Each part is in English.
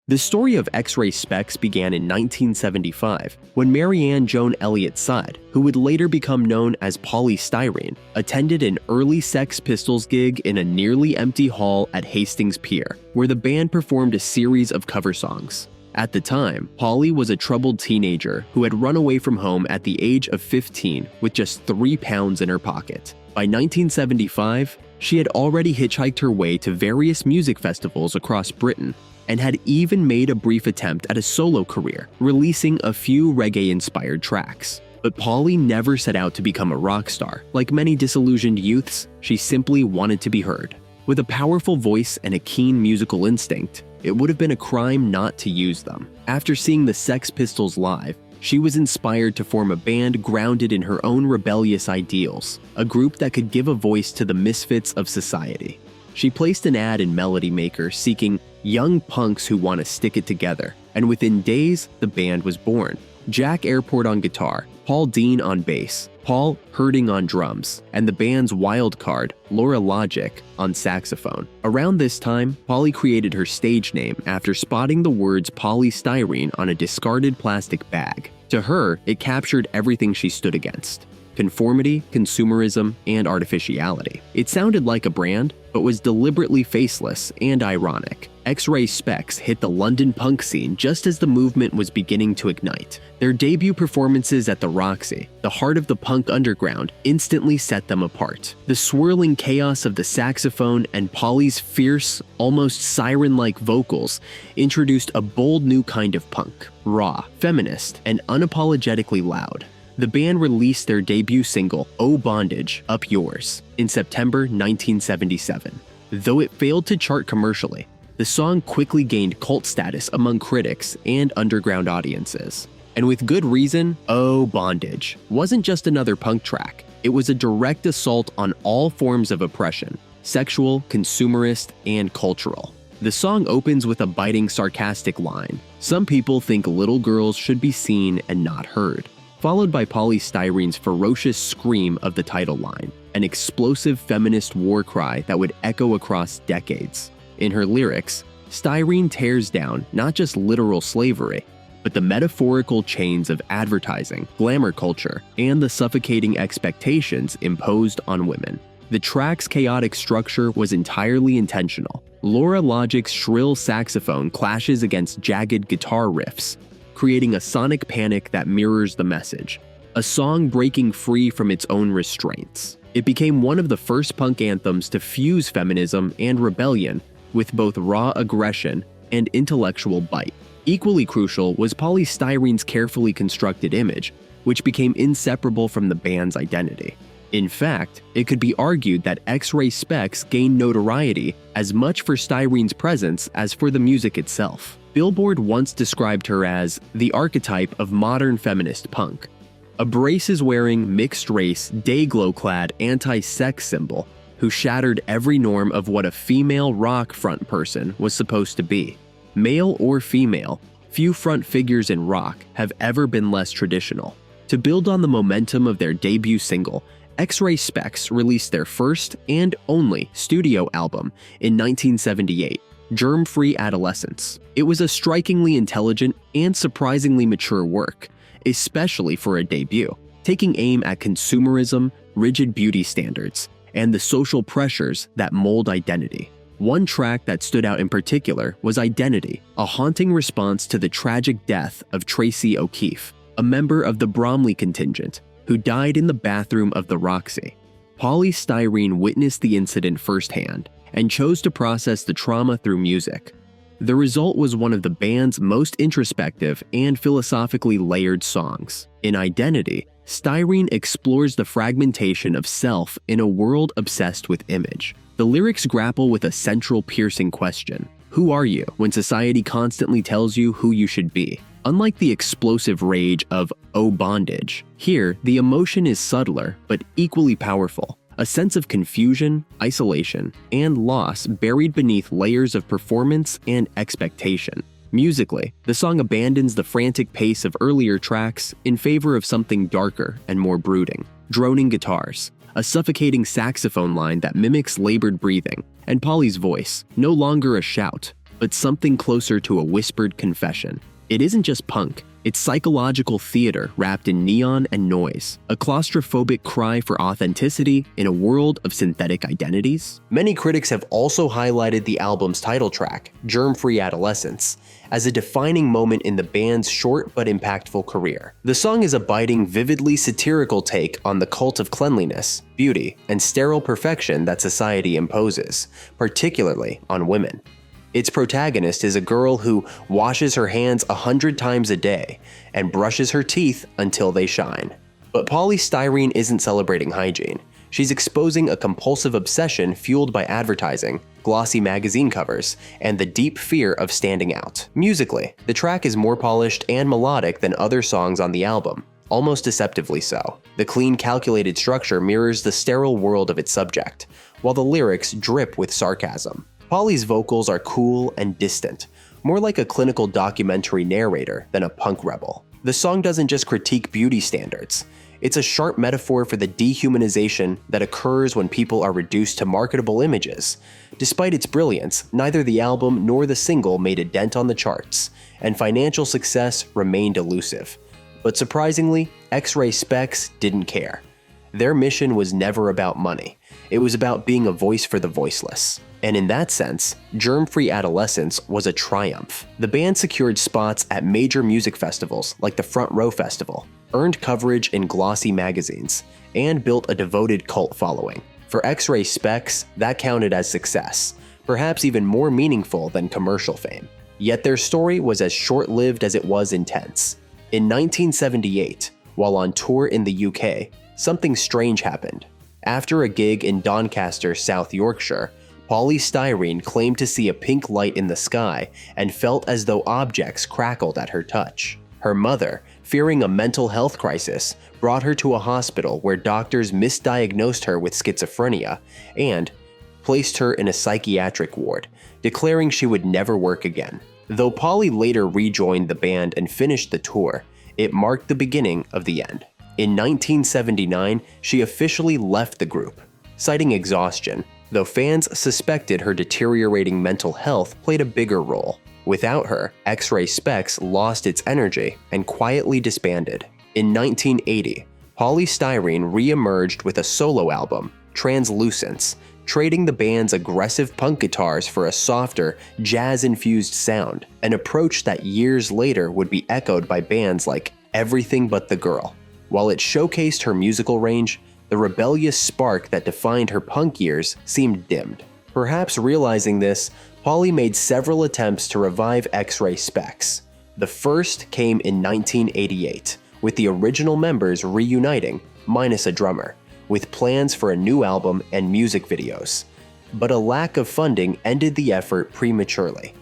The story of X Ray Spex began in 1975 when Marianne Joan Elliott Side, who would later become known as Poly Styrene, attended an early Sex Pistols gig in a nearly empty hall at Hastings Pier, where the band performed a series of cover songs. At the time, Polly was a troubled teenager who had run away from home at the age of 15 with just 3 pounds in her pocket. By 1975, she had already hitchhiked her way to various music festivals across Britain and had even made a brief attempt at a solo career, releasing a few reggae-inspired tracks. But Polly never set out to become a rock star. Like many disillusioned youths, she simply wanted to be heard. With a powerful voice and a keen musical instinct, it would have been a crime not to use them. After seeing the Sex Pistols live, she was inspired to form a band grounded in her own rebellious ideals, a group that could give a voice to the misfits of society. She placed an ad in Melody Maker seeking young punks who want to stick it together, and within days, the band was born. Jack Airport on guitar, Paul Dean on bass, Paul Herding on drums, and the band's wild card, Laura Logic, on saxophone. Around this time, Polly created her stage name after spotting the words Poly Styrene on a discarded plastic bag. To her, it captured everything she stood against: conformity, consumerism, and artificiality. It sounded like a brand, but was deliberately faceless and ironic. X Ray Spex hit the London punk scene just as the movement was beginning to ignite. Their debut performances at the Roxy, the heart of the punk underground, instantly set them apart. The swirling chaos of the saxophone and Polly's fierce, almost siren-like vocals introduced a bold new kind of punk, raw, feminist, and unapologetically loud. The band released their debut single, Oh Bondage, Up Yours, in September 1977. Though it failed to chart commercially, the song quickly gained cult status among critics and underground audiences. And with good reason, Oh Bondage wasn't just another punk track. It was a direct assault on all forms of oppression, sexual, consumerist, and cultural. The song opens with a biting, sarcastic line, "Some people think little girls should be seen and not heard," followed by Poly Styrene's ferocious scream of the title line, an explosive feminist war cry that would echo across decades. In her lyrics, Styrene tears down not just literal slavery, but the metaphorical chains of advertising, glamour culture, and the suffocating expectations imposed on women. The track's chaotic structure was entirely intentional. Laura Logic's shrill saxophone clashes against jagged guitar riffs, creating a sonic panic that mirrors the message, a song breaking free from its own restraints. It became one of the first punk anthems to fuse feminism and rebellion with both raw aggression and intellectual bite. Equally crucial was Poly Styrene's carefully constructed image, which became inseparable from the band's identity. In fact, it could be argued that X Ray Spex gained notoriety as much for Styrene's presence as for the music itself. Billboard once described her as the archetype of modern feminist punk, a braces-wearing, mixed-race, day-glow-clad anti-sex symbol who shattered every norm of what a female rock front person was supposed to be. Male or female, few front figures in rock have ever been less traditional. To build on the momentum of their debut single, X Ray Spex released their first and only studio album in 1978, Germ-Free Adolescence. It was a strikingly intelligent and surprisingly mature work, especially for a debut, taking aim at consumerism, rigid beauty standards, and the social pressures that mold identity. One track that stood out in particular was Identity, a haunting response to the tragic death of Tracy O'Keefe, a member of the Bromley contingent, who died in the bathroom of the Roxy. Poly Styrene witnessed the incident firsthand and chose to process the trauma through music. The result was one of the band's most introspective and philosophically layered songs. In Identity, Styrene explores the fragmentation of self in a world obsessed with image. The lyrics grapple with a central piercing question: who are you when society constantly tells you who you should be? Unlike the explosive rage of Oh Bondage, here the emotion is subtler but equally powerful. A sense of confusion, isolation, and loss buried beneath layers of performance and expectation. Musically, the song abandons the frantic pace of earlier tracks in favor of something darker and more brooding. Droning guitars, a suffocating saxophone line that mimics labored breathing, and Polly's voice, no longer a shout, but something closer to a whispered confession. It isn't just punk. It's psychological theater wrapped in neon and noise, a claustrophobic cry for authenticity in a world of synthetic identities. Many critics have also highlighted the album's title track, Germ-Free Adolescence, as a defining moment in the band's short but impactful career. The song is a biting, vividly satirical take on the cult of cleanliness, beauty, and sterile perfection that society imposes, particularly on women. Its protagonist is a girl who washes her hands 100 times a day and brushes her teeth until they shine. But Poly Styrene isn't celebrating hygiene. She's exposing a compulsive obsession fueled by advertising, glossy magazine covers, and the deep fear of standing out. Musically, the track is more polished and melodic than other songs on the album, almost deceptively so. The clean, calculated structure mirrors the sterile world of its subject, while the lyrics drip with sarcasm. Poly's vocals are cool and distant, more like a clinical documentary narrator than a punk rebel. The song doesn't just critique beauty standards. It's a sharp metaphor for the dehumanization that occurs when people are reduced to marketable images. Despite its brilliance, neither the album nor the single made a dent on the charts, and financial success remained elusive. But surprisingly, X Ray Spex didn't care. Their mission was never about money. It was about being a voice for the voiceless. And in that sense, Germ-Free Adolescence was a triumph. The band secured spots at major music festivals like the Front Row Festival, earned coverage in glossy magazines, and built a devoted cult following. For X Ray Spex, that counted as success, perhaps even more meaningful than commercial fame. Yet their story was as short-lived as it was intense. In 1978, while on tour in the UK, something strange happened. After a gig in Doncaster, South Yorkshire, Poly Styrene claimed to see a pink light in the sky and felt as though objects crackled at her touch. Her mother, fearing a mental health crisis, brought her to a hospital where doctors misdiagnosed her with schizophrenia and placed her in a psychiatric ward, declaring she would never work again. Though Poly later rejoined the band and finished the tour, it marked the beginning of the end. In 1979, she officially left the group, citing exhaustion, though fans suspected her deteriorating mental health played a bigger role. Without her, X Ray Spex lost its energy and quietly disbanded. In 1980, Poly Styrene re-emerged with a solo album, Translucence, trading the band's aggressive punk guitars for a softer, jazz-infused sound, an approach that years later would be echoed by bands like Everything But the Girl. While it showcased her musical range, the rebellious spark that defined her punk years seemed dimmed. Perhaps realizing this, Poly made several attempts to revive X Ray Spex. The first came in 1988, with the original members reuniting, minus a drummer, with plans for a new album and music videos. But a lack of funding ended the effort prematurely.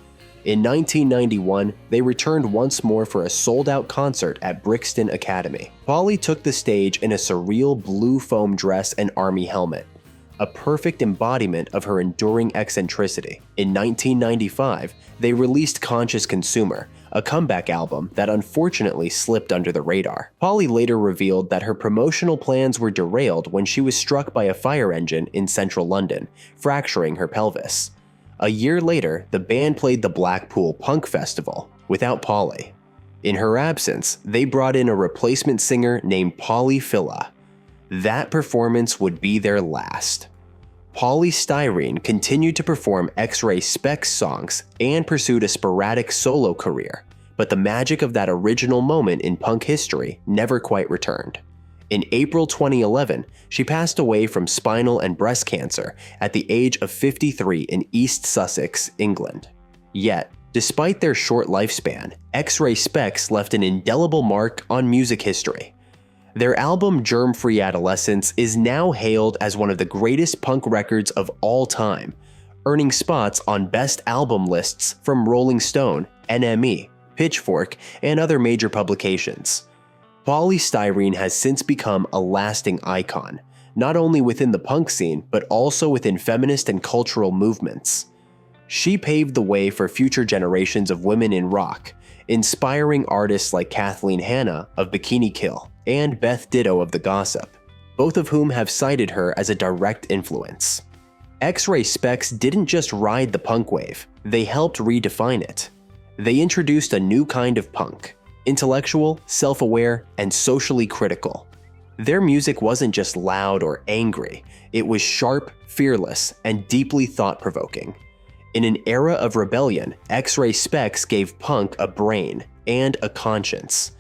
In 1991, they returned once more for a sold-out concert at Brixton Academy. Poly took the stage in a surreal blue foam dress and army helmet, a perfect embodiment of her enduring eccentricity. In 1995, they released Conscious Consumer, a comeback album that unfortunately slipped under the radar. Poly later revealed that her promotional plans were derailed when she was struck by a fire engine in central London, fracturing her pelvis. A year later, the band played the Blackpool Punk Festival without Poly. In her absence, they brought in a replacement singer named Poly Phila. That performance would be their last. Poly Styrene continued to perform X Ray Spex songs and pursued a sporadic solo career, but the magic of that original moment in punk history never quite returned. In April 2011, she passed away from spinal and breast cancer at the age of 53 in East Sussex, England. Yet, despite their short lifespan, X Ray Spex left an indelible mark on music history. Their album Germ-Free Adolescence is now hailed as one of the greatest punk records of all time, earning spots on best album lists from Rolling Stone, NME, Pitchfork, and other major publications. Poly Styrene has since become a lasting icon, not only within the punk scene, but also within feminist and cultural movements. She paved the way for future generations of women in rock, inspiring artists like Kathleen Hanna of Bikini Kill and Beth Ditto of The Gossip, both of whom have cited her as a direct influence. X Ray Spex didn't just ride the punk wave, they helped redefine it. They introduced a new kind of punk, intellectual, self-aware, and socially critical. Their music wasn't just loud or angry, it was sharp, fearless, and deeply thought-provoking. In an era of rebellion, X Ray Spex gave punk a brain and a conscience.